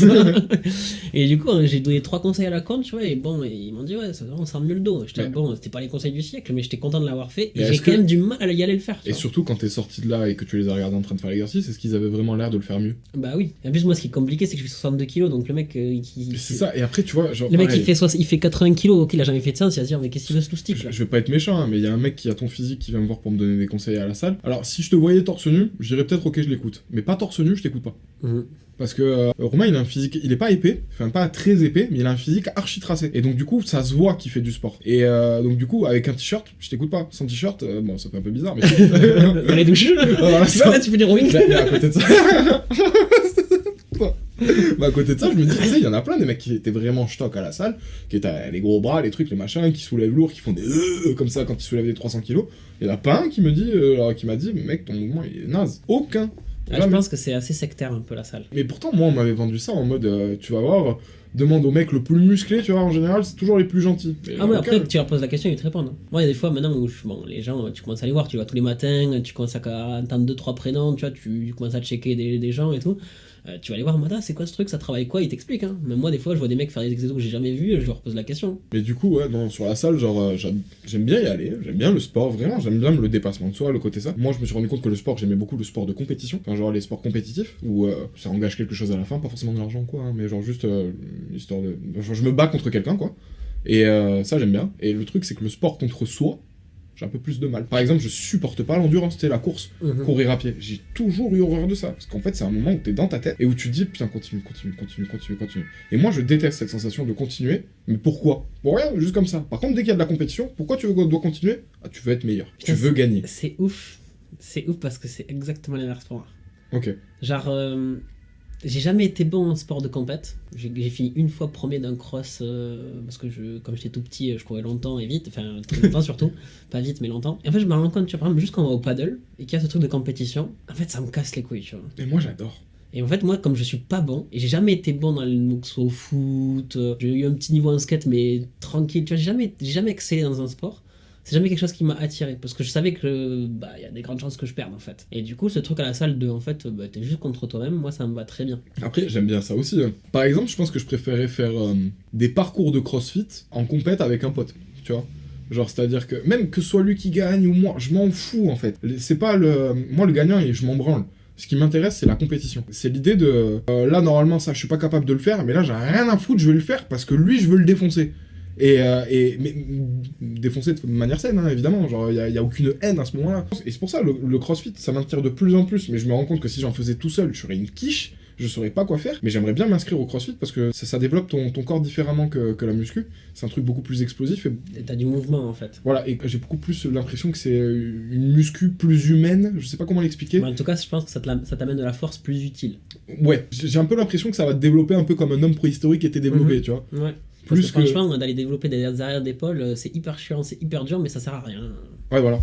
Et du coup, j'ai donné 3 conseils à la con, tu vois, et bon, et ils m'ont dit, ouais, ça on sent mieux le dos. J'étais bon, c'était pas les conseils du siècle, mais j'étais content de l'avoir fait, et j'ai quand même du mal à y aller le faire. Et surtout, quand t'es sorti de là et que tu les as regardés en train de faire l'exercice, est-ce qu'ils avaient vraiment l'air de le faire mieux? Bah oui. Et en plus, moi, ce qui est compliqué, c'est que je fais 62 kilos, donc le mec, c'est ça, et après, tu vois, genre. Le mec, il fait 80 kilos, ok, il a jamais fait de séance, il va se dire, mais qu'est-ce qu'il veut ce loustic là? Je vais pas être méchant, hein, mais il y a un mec qui a ton physique qui vient me voir pour me donner des conseils à la salle. Alors, si je te voyais torse nu, je dirais peut-être ok, je l'écoute. Mais pas torse nu, je t'écoute pas. Parce que Romain, il a un physique, il est pas épais, enfin pas très épais, mais il a un physique archi tracé. Et donc du coup, ça se voit qu'il fait du sport. Et donc du coup, avec un t-shirt, je t'écoute pas. Sans t-shirt, bon, ça fait un peu bizarre, mais... Dans les douches. Voilà, là, tu fais du rowing. Mais à côté de ça... Bah à côté de ça, je me dis, tu sais, il y en a plein des mecs qui étaient vraiment stock à la salle, qui étaient les gros bras, les trucs, les machins, qui soulèvent lourd, qui font des comme ça quand ils soulèvent des 300 kilos. Il y en a pas un qui me dit, qui m'a dit, mec, ton mouvement il est naze. Aucun. Je pense que c'est assez sectaire un peu la salle. Mais pourtant, moi, on m'avait vendu ça en mode, tu vas voir, demande au mec le plus musclé, tu vois, en général, c'est toujours les plus gentils. Mais après, tu leur poses la question, ils te répondent. Moi, il y a des fois maintenant où les gens, tu commences à les voir, tu vas tous les matins, tu commences à entendre 2-3 prénoms, tu vois, tu commences à checker des gens et tout. Tu vas aller voir, Mada, c'est quoi ce truc, ça travaille quoi, ils t'expliquent. Hein. Même moi, des fois, je vois des mecs faire des exercices que j'ai jamais vus, je leur pose la question. Mais du coup, ouais, sur la salle, genre, j'aime bien y aller, j'aime bien le sport, vraiment, j'aime bien le dépassement de soi, le côté ça. Moi, je me suis rendu compte que le sport, j'aimais beaucoup le sport de compétition, enfin, genre les sports compétitifs, où ça engage quelque chose à la fin, pas forcément de l'argent, quoi, hein, mais genre juste histoire de. Genre, je me bats contre quelqu'un, quoi. Et ça, j'aime bien. Et le truc, c'est que le sport contre soi, j'ai un peu plus de mal. Par exemple, je supporte pas l'endurance, c'était la course, courir à pied. J'ai toujours eu horreur de ça, parce qu'en fait, c'est un moment où t'es dans ta tête et où tu te dis, putain, continue. Et moi, je déteste cette sensation de continuer, mais pourquoi? Pour rien, juste comme ça. Par contre, dès qu'il y a de la compétition, pourquoi tu dois continuer? Ah, tu veux être meilleur, putain, tu veux gagner. C'est ouf parce que c'est exactement l'inverse pour moi. Ok. Genre, j'ai jamais été bon en sport de compète. J'ai fini une fois premier d'un cross parce que comme j'étais tout petit, je courais longtemps et vite, enfin très longtemps surtout, pas vite mais longtemps. Et en fait, je me rends compte, tu vois, par exemple, juste quand on va au paddle et qu'il y a ce truc de compétition, en fait, ça me casse les couilles, tu vois. Et moi, j'adore. Et en fait, moi, comme je suis pas bon, et j'ai jamais été bon dans le soit au foot, j'ai eu un petit niveau en skate, mais tranquille, tu vois, j'ai jamais excellé dans un sport. C'est jamais quelque chose qui m'a attiré, parce que je savais que y a des grandes chances que je perde en fait. Et du coup, ce truc à la salle de en fait, t'es juste contre toi-même, moi ça me va très bien. Après, j'aime bien ça aussi. Hein. Par exemple, je pense que je préférais faire des parcours de crossfit en compète avec un pote, tu vois. Genre, c'est-à-dire que même que ce soit lui qui gagne ou moi, je m'en fous en fait. C'est pas moi le gagnant et je m'en branle. Ce qui m'intéresse, c'est la compétition. C'est l'idée de là normalement ça, je suis pas capable de le faire, mais là j'ai rien à foutre, je vais le faire parce que lui, je veux le défoncer. Mais défoncer de manière saine, hein, évidemment, genre il y a aucune haine à ce moment-là. Et c'est pour ça, le crossfit, ça m'attire de plus en plus, mais je me rends compte que si j'en faisais tout seul, je serais une quiche, je saurais pas quoi faire, mais j'aimerais bien m'inscrire au crossfit parce que ça développe ton corps différemment que la muscu, c'est un truc beaucoup plus explosif. Et t'as du mouvement en fait. Voilà, et j'ai beaucoup plus l'impression que c'est une muscu plus humaine, je sais pas comment l'expliquer. En tout cas, je pense que ça t'amène de la force plus utile. Ouais, j'ai un peu l'impression que ça va te développer un peu comme un homme préhistorique était développé, tu vois. Ouais. Plus que franchement, d'aller développer des arrières d'épaule, c'est hyper chiant, c'est hyper dur, mais ça sert à rien. Ouais, voilà.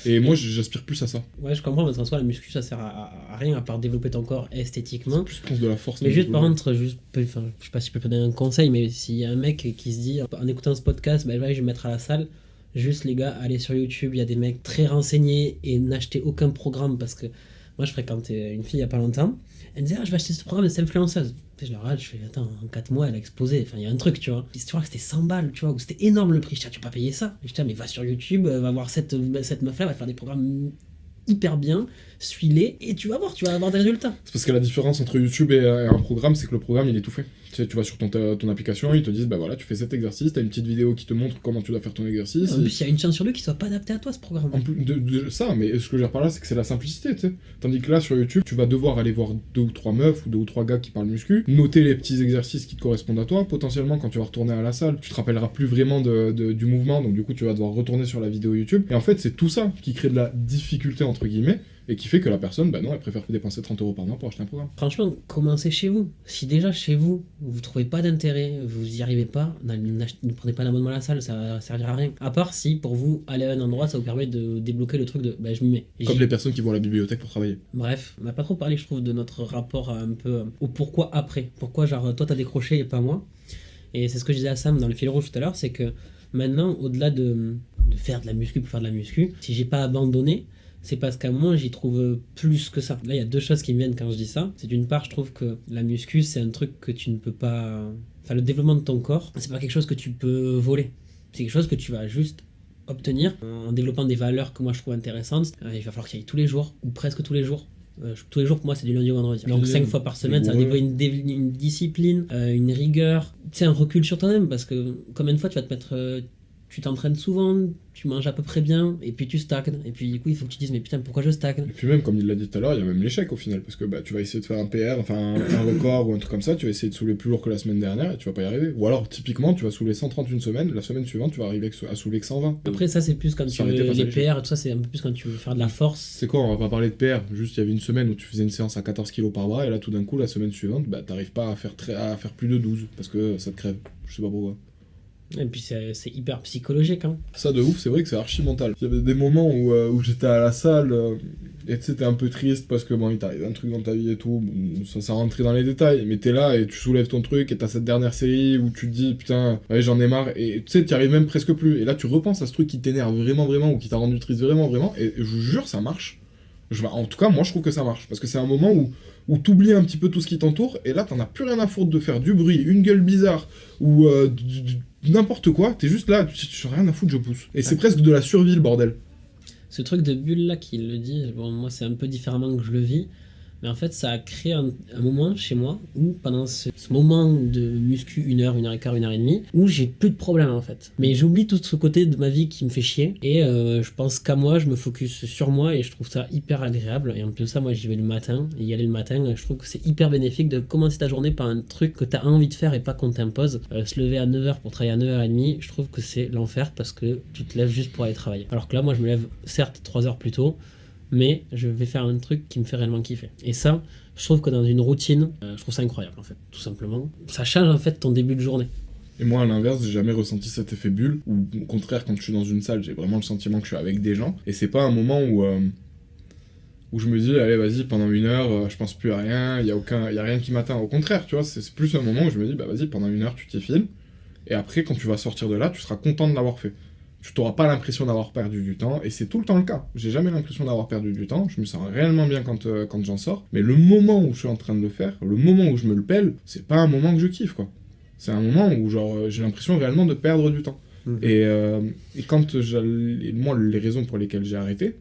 Et moi, j'aspire plus à ça. Ouais, je comprends, parce qu'en soi, la muscu, ça sert à rien à part développer ton corps esthétiquement. C'est plus de la force. Mais juste, par contre, je sais pas si je peux te donner un conseil, mais s'il y a un mec qui se dit, en écoutant ce podcast, je vais me mettre à la salle, juste les gars, allez sur YouTube, il y a des mecs très renseignés et n'achetez aucun programme, parce que moi, je fréquentais une fille il y a pas longtemps, elle me disait, je vais acheter ce programme, c'est influenceuse. Je la regarde, je fais, attends, en 4 mois, elle a explosé. Enfin, il y a un truc, tu vois. Tu vois que c'était 100 balles, tu vois, ou c'était énorme le prix. Je dis, tu vas pas payer ça. Je dis, mais va sur YouTube, va voir cette meuf-là, va te faire des programmes hyper bien, suis-les, et tu vas voir, tu vas avoir des résultats. C'est parce que la différence entre YouTube et un programme, c'est que le programme, il est tout fait. Tu vas sur ton application, ils te disent, bah voilà, tu fais cet exercice, t'as une petite vidéo qui te montre comment tu dois faire ton exercice. En plus, il y a une chance sur deux qu'il soit pas adapté à toi, ce programme. En plus de ça, mais ce que je veux dire par là, c'est que c'est la simplicité, tu sais. Tandis que là, sur YouTube, tu vas devoir aller voir 2 ou 3 meufs ou 2 ou 3 gars qui parlent muscu, noter les petits exercices qui te correspondent à toi. Potentiellement, quand tu vas retourner à la salle, tu te rappelleras plus vraiment du mouvement, donc du coup, tu vas devoir retourner sur la vidéo YouTube. Et en fait, c'est tout ça qui crée de la difficulté, entre guillemets, et qui fait que la personne, bah non, elle préfère dépenser 30 € par mois pour acheter un programme. Franchement, commencez chez vous. Si déjà chez vous, vous trouvez pas d'intérêt, vous y arrivez pas, ne prenez pas l'abonnement à la salle, ça servira à rien. À part si, pour vous, aller à un endroit, ça vous permet de débloquer le truc de bah je m'y mets. Comme les personnes qui vont à la bibliothèque pour travailler. Bref, on n'a pas trop parlé, je trouve, de notre rapport un peu au pourquoi après. Pourquoi, genre, toi t'as décroché et pas moi. Et c'est ce que je disais à Sam dans le fil rouge tout à l'heure, c'est que maintenant, au-delà de faire de la muscu pour faire de la muscu, si j'ai pas abandonné, c'est parce qu'à moi j'y trouve plus que ça. Là, il y a 2 choses qui me viennent quand je dis ça. C'est d'une part, je trouve que la muscu, c'est un truc que tu ne peux pas... Enfin, le développement de ton corps, c'est pas quelque chose que tu peux voler. C'est quelque chose que tu vas juste obtenir en développant des valeurs que moi je trouve intéressantes. Il va falloir que tu y ailles tous les jours, ou presque tous les jours. Tous les jours, pour moi, c'est du lundi au vendredi. Donc 5 fois par semaine, ça va développer une discipline, une rigueur, tu sais, un recul sur toi-même, parce que combien de fois tu vas te mettre... tu t'entraînes souvent, tu manges à peu près bien, et puis tu stagnes. Et puis du coup, il faut que tu te dises, mais putain, pourquoi je stagne? Et puis même, comme il l'a dit tout à l'heure, il y a même l'échec au final, parce que bah, tu vas essayer de faire un PR, enfin un record ou un truc comme ça, tu vas essayer de soulever plus lourd que la semaine dernière, et tu vas pas y arriver. Ou alors, typiquement, tu vas soulever 130 une semaine, la semaine suivante, tu vas arriver à soulever que 120. Après, ça, c'est plus quand tu veux les PR et tout ça, c'est un peu plus quand tu veux faire de la force. C'est quoi, on va pas parler de PR, juste il y avait une semaine où tu faisais une séance à 14 kilos par bras, et là, tout d'un coup, la semaine suivante, bah, t'arrives pas à faire plus de 12, parce que ça te crève. Je sais pas pourquoi. Et puis c'est hyper psychologique, hein. Ça de ouf, c'est vrai que c'est archi mental. Il y avait des moments où j'étais à la salle et tu sais, t'es un peu triste parce que bon, il t'arrive un truc dans ta vie et tout, bon, ça rentrait dans les détails, mais t'es là et tu soulèves ton truc et t'as cette dernière série où tu te dis putain, ouais, j'en ai marre, et tu sais, t'y arrives même presque plus. Et là, tu repenses à ce truc qui t'énerve vraiment, vraiment, ou qui t'a rendu triste vraiment, et je vous jure, ça marche. En tout cas, moi, je trouve que ça marche, parce que c'est un moment où t'oublies un petit peu tout ce qui t'entoure, et là, t'en as plus rien à foutre de faire du bruit, une gueule bizarre, ou n'importe quoi, t'es juste là, tu rien à foutre, je pousse. Et c'est presque de la survie, le bordel. Ce truc de bulle là qu'il le dit, bon, moi c'est un peu différemment que je le vis, mais en fait ça a créé un moment chez moi où pendant ce moment de muscu 1 heure, 1 heure et quart, 1 heure et demie, où j'ai plus de problème en fait. Mais j'oublie tout ce côté de ma vie qui me fait chier, et je pense qu'à moi, je me focus sur moi, et je trouve ça hyper agréable. Et en plus de ça, moi j'y vais le matin, et y aller le matin, je trouve que c'est hyper bénéfique de commencer ta journée par un truc que t'as envie de faire et pas qu'on t'impose. Se lever à 9h pour travailler à 9h30, je trouve que c'est l'enfer, parce que tu te lèves juste pour aller travailler. Alors que là, moi je me lève certes 3 heures plus tôt, mais je vais faire un truc qui me fait réellement kiffer. Et ça, je trouve que dans une routine, je trouve ça incroyable en fait, tout simplement. Ça change en fait ton début de journée. Et moi, à l'inverse, j'ai jamais ressenti cet effet bulle, ou au contraire, quand je suis dans une salle, j'ai vraiment le sentiment que je suis avec des gens, et c'est pas un moment où je me dis, allez, vas-y, pendant 1 heure, je pense plus à rien, y a rien qui m'atteint. Au contraire, tu vois, c'est plus un moment où je me dis, bah vas-y, pendant 1 heure, tu t'y files, et après, quand tu vas sortir de là, tu seras content de l'avoir fait. Tu n'auras pas l'impression d'avoir perdu du temps, et c'est tout le temps le cas. J'ai jamais l'impression d'avoir perdu du temps, je me sens réellement bien quand j'en sors, mais le moment où je suis en train de le faire, le moment où je me le pèle, c'est pas un moment que je kiffe, quoi. C'est un moment où genre, j'ai l'impression réellement de perdre du temps. Et quand moi, les raisons pour lesquelles j'ai arrêté,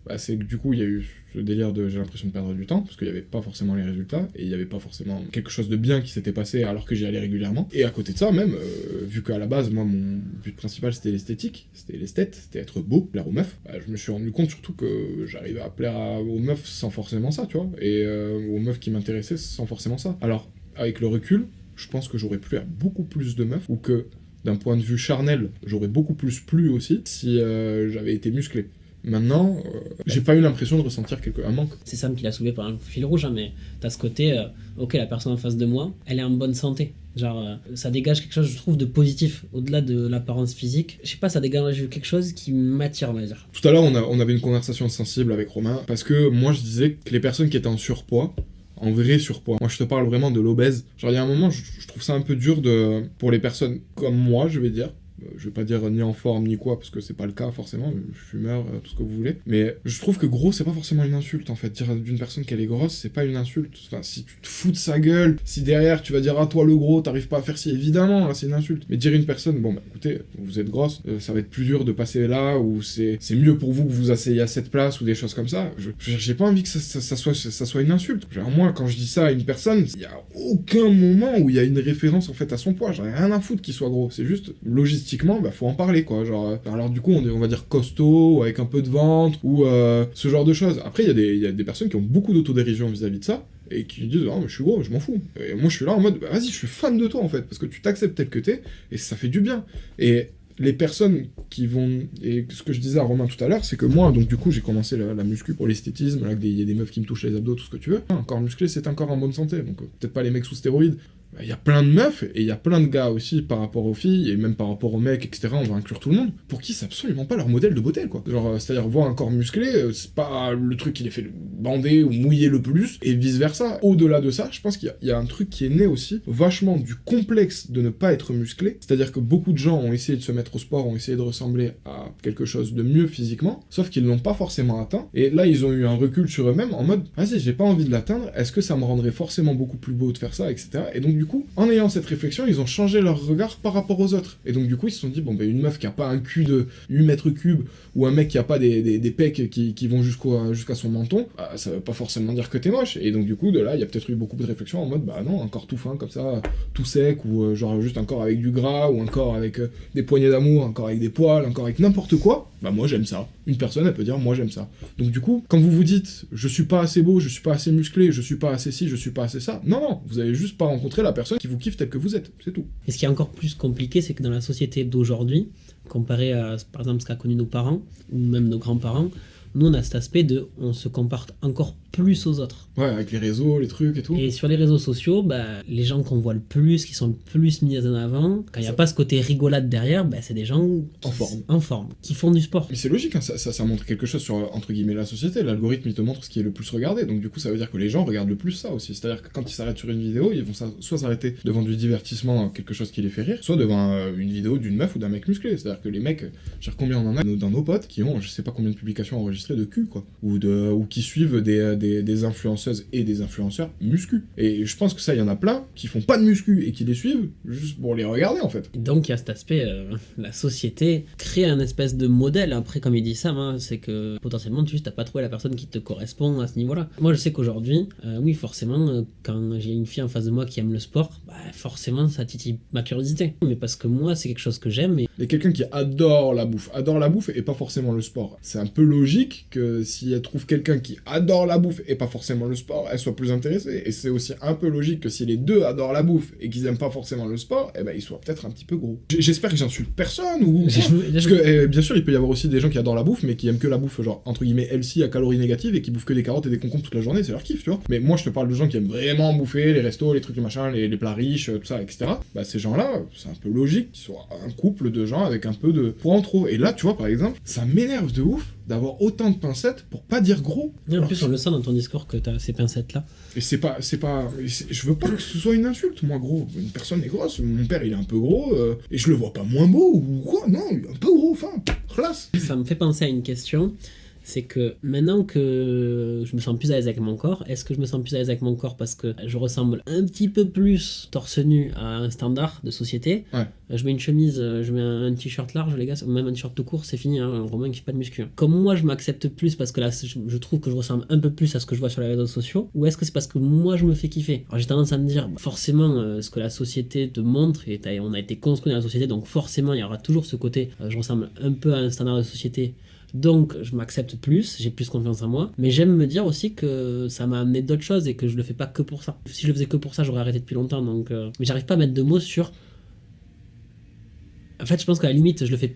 bah, c'est que du coup, il y a eu ce délire de j'ai l'impression de perdre du temps, parce qu'il n'y avait pas forcément les résultats, et il n'y avait pas forcément quelque chose de bien qui s'était passé alors que j'y allais régulièrement. Et à côté de ça, même, vu qu'à la base, moi, mon but principal, c'était l'esthétique, c'était l'esthète, c'était être beau, plaire aux meufs, bah, je me suis rendu compte surtout que j'arrivais à plaire aux meufs sans forcément ça, tu vois, et aux meufs qui m'intéressaient sans forcément ça. Alors, avec le recul, je pense que j'aurais plu à beaucoup plus de meufs, ou que, d'un point de vue charnel, j'aurais beaucoup plus plu aussi si j'avais été musclé. Maintenant, j'ai pas eu l'impression de ressentir un manque. C'est Sam qui l'a soulevé par un fil rouge, hein, mais t'as ce côté, ok, la personne en face de moi, elle est en bonne santé. Genre, ça dégage quelque chose, je trouve, de positif, au-delà de l'apparence physique. Je sais pas, ça dégage quelque chose qui m'attire, on va dire. Tout à l'heure, on avait une conversation sensible avec Romain, parce que moi, je disais que les personnes qui étaient en surpoids, en vrai surpoids. Moi, je te parle vraiment de l'obèse. Genre, il y a un moment, je trouve ça un peu dur pour les personnes comme moi, je vais dire, Je vais pas dire ni en forme ni quoi, parce que c'est pas le cas forcément, fumeur, tout ce que vous voulez. Mais je trouve que gros, c'est pas forcément une insulte en fait. Dire d'une personne qu'elle est grosse, c'est pas une insulte. Enfin, si tu te fous de sa gueule, si derrière tu vas dire ah toi le gros, t'arrives pas à faire ci, évidemment, là c'est une insulte. Mais dire une personne, bon bah écoutez, vous êtes grosse, ça va être plus dur de passer là, ou c'est mieux pour vous que vous asseyez à cette place, ou des choses comme ça. J'ai pas envie que ça soit une insulte. Genre moi, quand je dis ça à une personne, il y a aucun moment où il y a une référence en fait à son poids. J'en ai rien à foutre qu'il soit gros. C'est juste logistiquement, bah faut en parler quoi. Genre, alors du coup on va dire costaud, ou avec un peu de ventre, ou ce genre de choses. Après il y a des personnes qui ont beaucoup d'autodérision vis-à-vis de ça, et qui disent ah mais je suis gros, je m'en fous. Et moi je suis là en mode bah, vas-y, je suis fan de toi en fait, parce que tu t'acceptes tel que t'es, et ça fait du bien. Et les personnes qui vont... Et ce que je disais à Romain tout à l'heure, c'est que moi, donc du coup, j'ai commencé la muscu pour l'esthétisme, là, il y a des meufs qui me touchent les abdos, tout ce que tu veux. Un corps musclé, c'est un corps en bonne santé, donc peut-être pas les mecs sous stéroïdes. Il y a plein de meufs, et il y a plein de gars aussi par rapport aux filles, et même par rapport aux mecs, etc., on va inclure tout le monde, pour qui c'est absolument pas leur modèle de beauté, quoi. Genre, c'est-à-dire, voir un corps musclé, c'est pas le truc qui les fait bander ou mouiller le plus, et vice-versa. Au-delà de ça, je pense qu'il y a un truc qui est né aussi, vachement du complexe de ne pas être musclé, c'est-à-dire que beaucoup de gens ont essayé de se mettre au sport, ont essayé de ressembler à quelque chose de mieux physiquement, sauf qu'ils l'ont pas forcément atteint, et là, ils ont eu un recul sur eux-mêmes, en mode, vas-y, j'ai pas envie de l'atteindre, est-ce que ça me rendrait forcément beaucoup plus beau de faire ça, etc., et donc, du coup, en ayant cette réflexion, ils ont changé leur regard par rapport aux autres. Et donc du coup, ils se sont dit, bon bah une meuf qui a pas un cul de 8 mètres cubes, ou un mec qui a pas des pecs qui vont jusqu'à son menton, bah, ça veut pas forcément dire que t'es moche. Et donc du coup, de là, il y a peut-être eu beaucoup de réflexions en mode, bah non, un corps tout fin comme ça, tout sec, ou genre juste un corps avec du gras, ou un corps avec des poignées d'amour, un corps avec des poils, un corps avec n'importe quoi, bah moi j'aime ça. Une personne, elle peut dire, moi j'aime ça. Donc du coup, quand vous vous dites, je suis pas assez beau, je suis pas assez musclé, je suis pas assez ci, je suis pas assez ça, non, vous avez juste pas rencontré la personne qui vous kiffe tel que vous êtes, c'est tout. Et ce qui est encore plus compliqué, c'est que dans la société d'aujourd'hui, comparé à, par exemple, ce qu'a connu nos parents, ou même nos grands-parents, nous, on a cet aspect de on se compare encore plus aux autres. Ouais, avec les réseaux, les trucs et tout. Et sur les réseaux sociaux, bah, les gens qu'on voit le plus, qui sont le plus mis en avant, quand il n'y a pas ce côté rigolade derrière, bah, c'est des gens en forme, qui font du sport. Mais c'est logique, hein, ça montre quelque chose sur, entre guillemets, la société. L'algorithme, il te montre ce qui est le plus regardé, donc du coup, ça veut dire que les gens regardent le plus ça aussi. C'est-à-dire que quand ils s'arrêtent sur une vidéo, ils vont soit s'arrêter devant du divertissement, quelque chose qui les fait rire, soit devant une vidéo d'une meuf ou d'un mec musclé. C'est-à-dire que les mecs, je sais combien on en a dans nos potes qui ont, je sais pas combien de publications enregistrées de cul, quoi. Ou qui suivent des influenceuses et des influenceurs muscu. Et je pense que ça, il y en a plein qui font pas de muscu et qui les suivent juste pour les regarder, en fait. Et donc, il y a cet aspect, la société crée un espèce de modèle. Après, comme il dit Sam, hein, c'est que potentiellement, tu n'as pas trouvé la personne qui te correspond à ce niveau-là. Moi, je sais qu'aujourd'hui, oui, forcément, quand j'ai une fille en face de moi qui aime le sport, bah, forcément, ça titille ma curiosité. Mais parce que moi, c'est quelque chose que j'aime. Et quelqu'un qui adore la bouffe et pas forcément le sport. C'est un peu logique que si elle trouve quelqu'un qui adore la bouffe et pas forcément le sport, elle soit plus intéressée. Et c'est aussi un peu logique que si les deux adorent la bouffe et qu'ils aiment pas forcément le sport, eh ben ils soient peut-être un petit peu gros. J'espère que j'insulte personne ou... Parce que bien sûr, il peut y avoir aussi des gens qui adorent la bouffe, mais qui aiment que la bouffe, genre, entre guillemets, healthy à calories négatives et qui bouffent que des carottes et des concombres toute la journée, c'est leur kiff, tu vois. Mais moi, je te parle de gens qui aiment vraiment bouffer, les restos, les trucs, les machins, les plats riches, tout ça, etc. Bah, ces gens-là, c'est un peu logique qu'ils soient un couple de gens avec un peu de poids en trop. Et là, tu vois, par exemple, ça m'énerve de ouf d'avoir autant de pincettes pour pas dire gros. Et en plus, on le sent dans ton discours que t'as ces pincettes-là. Et je veux pas que ce soit une insulte, moi, gros. Une personne est grosse, mon père, il est un peu gros, et je le vois pas moins beau, ou quoi, non, il est un peu gros, enfin, classe. Ça me fait penser à une question. C'est que maintenant que je me sens plus à l'aise avec mon corps, est-ce que je me sens plus à l'aise avec mon corps parce que je ressemble un petit peu plus torse nu à un standard de société? Ouais. Je mets une chemise, je mets un t-shirt large, les gars, ou même un t-shirt tout court, c'est fini, hein, Romain qui fait pas de muscu. Comme moi, je m'accepte plus parce que là, je trouve que je ressemble un peu plus à ce que je vois sur les réseaux sociaux, ou est-ce que c'est parce que moi, je me fais kiffer? Alors j'ai tendance à me dire, forcément, ce que la société te montre, et on a été construit dans la société, donc forcément, il y aura toujours ce côté, je ressemble un peu à un standard de société. Donc je m'accepte plus, j'ai plus confiance en moi, mais j'aime me dire aussi que ça m'a amené d'autres choses et que je le fais pas que pour ça. Si je le faisais que pour ça, j'aurais arrêté depuis longtemps, donc... Mais j'arrive pas à mettre de mots sur... En fait, je pense qu'à la limite, je le fais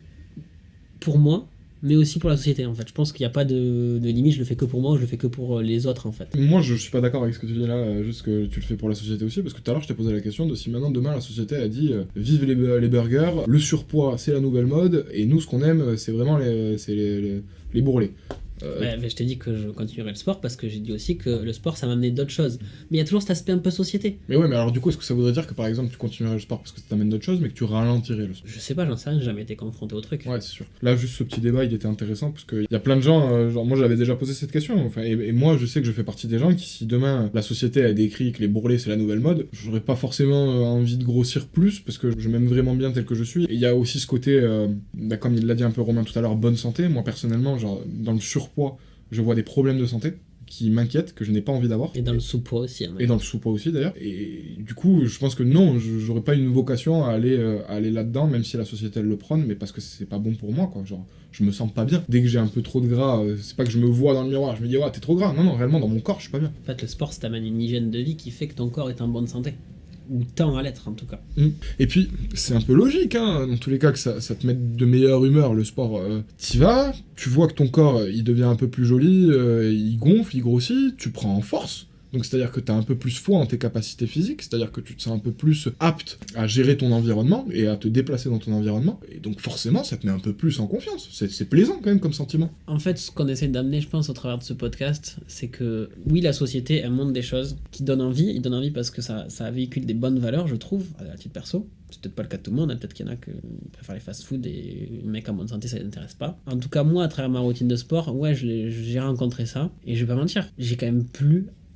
pour moi, mais aussi pour la société, en fait. Je pense qu'il n'y a pas de limite, je le fais que pour moi, ou je le fais que pour les autres, en fait. Moi, je suis pas d'accord avec ce que tu dis là, juste que tu le fais pour la société aussi, parce que tout à l'heure, je t'ai posé la question de si maintenant, demain, la société a dit vive les burgers, le surpoids, c'est la nouvelle mode, et nous, ce qu'on aime, c'est vraiment les bourrelets. Ouais, mais je t'ai dit que je continuerais le sport parce que j'ai dit aussi que le sport ça m'amenait d'autres choses. Mais il y a toujours cet aspect un peu société. Mais ouais, mais alors du coup, est-ce que ça voudrait dire que par exemple tu continuerais le sport parce que ça t'amène d'autres choses, mais que tu ralentirais le sport? Je sais pas, j'en sais rien, j'ai jamais été confronté au truc. Ouais, c'est sûr. Là, juste ce petit débat, il était intéressant parce qu'il y a plein de gens, genre moi j'avais déjà posé cette question, enfin, et moi je sais que je fais partie des gens qui, si demain la société a décrit que les bourrelets c'est la nouvelle mode, j'aurais pas forcément envie de grossir plus parce que je m'aime vraiment bien tel que je suis. Et il y a aussi ce côté, comme il l'a dit un peu Romain tout à l'heure, bonne santé. Moi personnellement, genre dans le surpoids, je vois des problèmes de santé qui m'inquiètent, que je n'ai pas envie d'avoir. Et dans le sous-poids aussi. Hein, et dans le sous-poids aussi d'ailleurs. Et du coup, je pense que non, j'aurais pas une vocation à aller là-dedans, même si la société elle le prône, mais parce que c'est pas bon pour moi, quoi. Genre, je me sens pas bien. Dès que j'ai un peu trop de gras, c'est pas que je me vois dans le miroir, je me dis, ouais, t'es trop gras. Non, non, réellement, dans mon corps, je suis pas bien. En fait, le sport, ça t'amène une hygiène de vie qui fait que ton corps est en bonne santé. Ou tend à l'être, en tout cas. Et puis, c'est un peu logique, hein, dans tous les cas, que ça te mette de meilleure humeur, le sport. T'y vas, tu vois que ton corps, il devient un peu plus joli, il gonfle, il grossit, tu prends en force. Donc c'est-à-dire que tu as un peu plus foi en tes capacités physiques, c'est-à-dire que tu te sens un peu plus apte à gérer ton environnement et à te déplacer dans ton environnement. Et donc forcément, ça te met un peu plus en confiance. C'est plaisant quand même comme sentiment. En fait, ce qu'on essaie d'amener, je pense, au travers de ce podcast, c'est que oui, la société, elle montre des choses qui donnent envie. Il donne envie parce que ça véhicule des bonnes valeurs, je trouve, à titre perso. C'est peut-être pas le cas de tout le monde, hein. Peut-être qu'il y en a qui préfèrent les fast-food et les mecs en bonne santé, ça les intéresse pas. En tout cas, moi, à travers ma routine de sport, ouais, j'ai rencontré ça. Et je vais pas mentir, j'ai quand même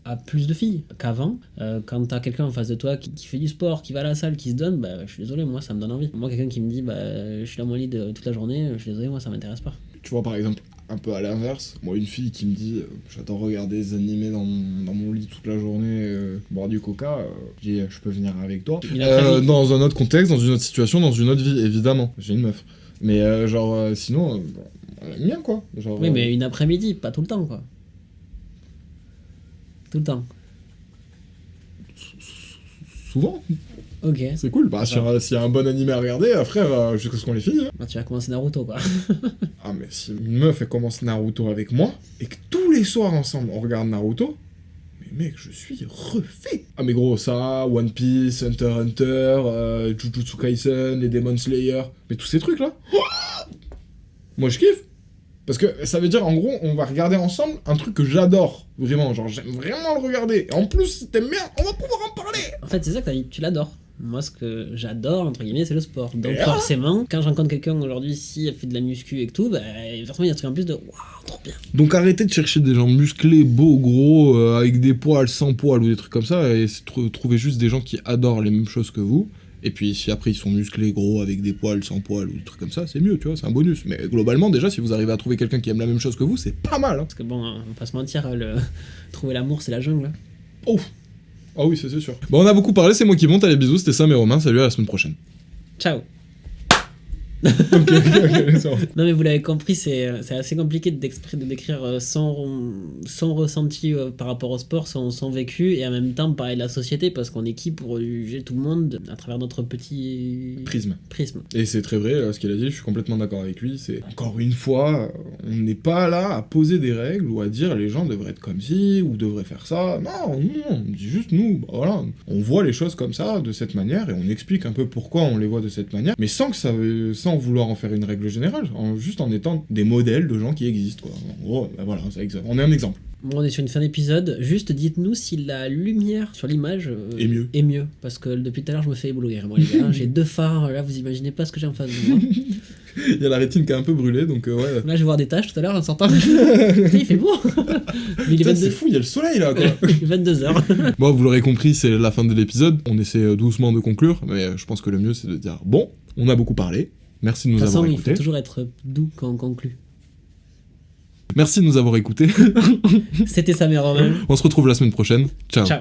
à plus de filles qu'avant. Quand t'as quelqu'un en face de toi qui fait du sport, qui va à la salle, qui se donne, bah je suis désolé, moi ça me donne envie. Moi, quelqu'un qui me dit je suis dans mon lit toute la journée, je suis désolé, moi ça m'intéresse pas. Tu vois, par exemple, un peu à l'inverse, moi une fille qui me dit j'adore regarder des animés dans mon lit toute la journée, boire du coca, je dis je peux venir avec toi. Dans un autre contexte, dans une autre situation, dans une autre vie, évidemment, j'ai une meuf. Mais sinon, elle aime bien quoi. Genre, oui, mais une après-midi, pas tout le temps quoi. Tout le temps. Souvent. Ok. C'est cool. Bah, s'il y a un bon animé à regarder, frère, jusqu'à ce qu'on les finisse. Bah, tu vas commencer Naruto, quoi. Ah, mais si une meuf, elle commence Naruto avec moi, et que tous les soirs ensemble, on regarde Naruto, mais mec, je suis refait. Ah, mais gros, ça, One Piece, Hunter x Hunter, Jujutsu Kaisen, les Demon Slayer, mais tous ces trucs-là, moi, je kiffe. Parce que ça veut dire, en gros, on va regarder ensemble un truc que j'adore. Vraiment, genre, j'aime vraiment le regarder. Et en plus, si t'aimes bien, on va pouvoir en parler. En fait, c'est ça que t'as dit, tu l'adores. Moi, ce que j'adore, entre guillemets, c'est le sport. Donc, forcément, quand je rencontre quelqu'un aujourd'hui, si elle fait de la muscu et tout, forcément, il y a un truc en plus de waouh, trop bien. Donc, arrêtez de chercher des gens musclés, beaux, gros, avec des poils, sans poils ou des trucs comme ça, et trouvez juste des gens qui adorent les mêmes choses que vous. Et puis si après ils sont musclés, gros, avec des poils, sans poils ou des trucs comme ça, c'est mieux, tu vois, c'est un bonus. Mais globalement, déjà, si vous arrivez à trouver quelqu'un qui aime la même chose que vous, c'est pas mal. Hein. Parce que bon, on va pas se mentir, trouver l'amour, c'est la jungle. Hein. Oh. Ah oui, c'est sûr. Bon, on a beaucoup parlé, c'est moi qui monte, allez, bisous, c'était Sam et Romain, salut, à la semaine prochaine. Ciao. Ok, non mais vous l'avez compris, c'est assez compliqué de décrire son ressenti par rapport au sport, son vécu, et en même temps parler de la société, parce qu'on est qui pour juger tout le monde à travers notre petit prisme. Et c'est très vrai, ce qu'il a dit, je suis complètement d'accord avec lui, c'est encore une fois, on n'est pas là à poser des règles ou à dire les gens devraient être comme ci ou devraient faire ça, non, on dit juste nous, bah voilà, on voit les choses comme ça, de cette manière, et on explique un peu pourquoi on les voit de cette manière, mais sans vouloir en faire une règle générale, juste en étant des modèles de gens qui existent, quoi. En gros, bah voilà, on est un exemple. Bon, on est sur une fin d'épisode, juste dites-nous si la lumière sur l'image est mieux, parce que depuis tout à l'heure je me fais éblouir, moi les gars, j'ai 2 phares, là vous imaginez pas ce que j'ai en face de moi. Il y a la rétine qui est un peu brûlée, donc ouais. Là je vais voir des taches tout à l'heure en sortant. Putain, il fait beau. Mais il est 22... C'est fou, il y a le soleil là, quoi. 22h. Bon, vous l'aurez compris, c'est la fin de l'épisode, on essaie doucement de conclure, mais je pense que le mieux c'est de dire, bon, on a beaucoup parlé, merci de nous avoir écoutés. Il faut toujours être doux quand on conclut. Merci de nous avoir écoutés. C'était Sam et Romain. On se retrouve la semaine prochaine. Ciao.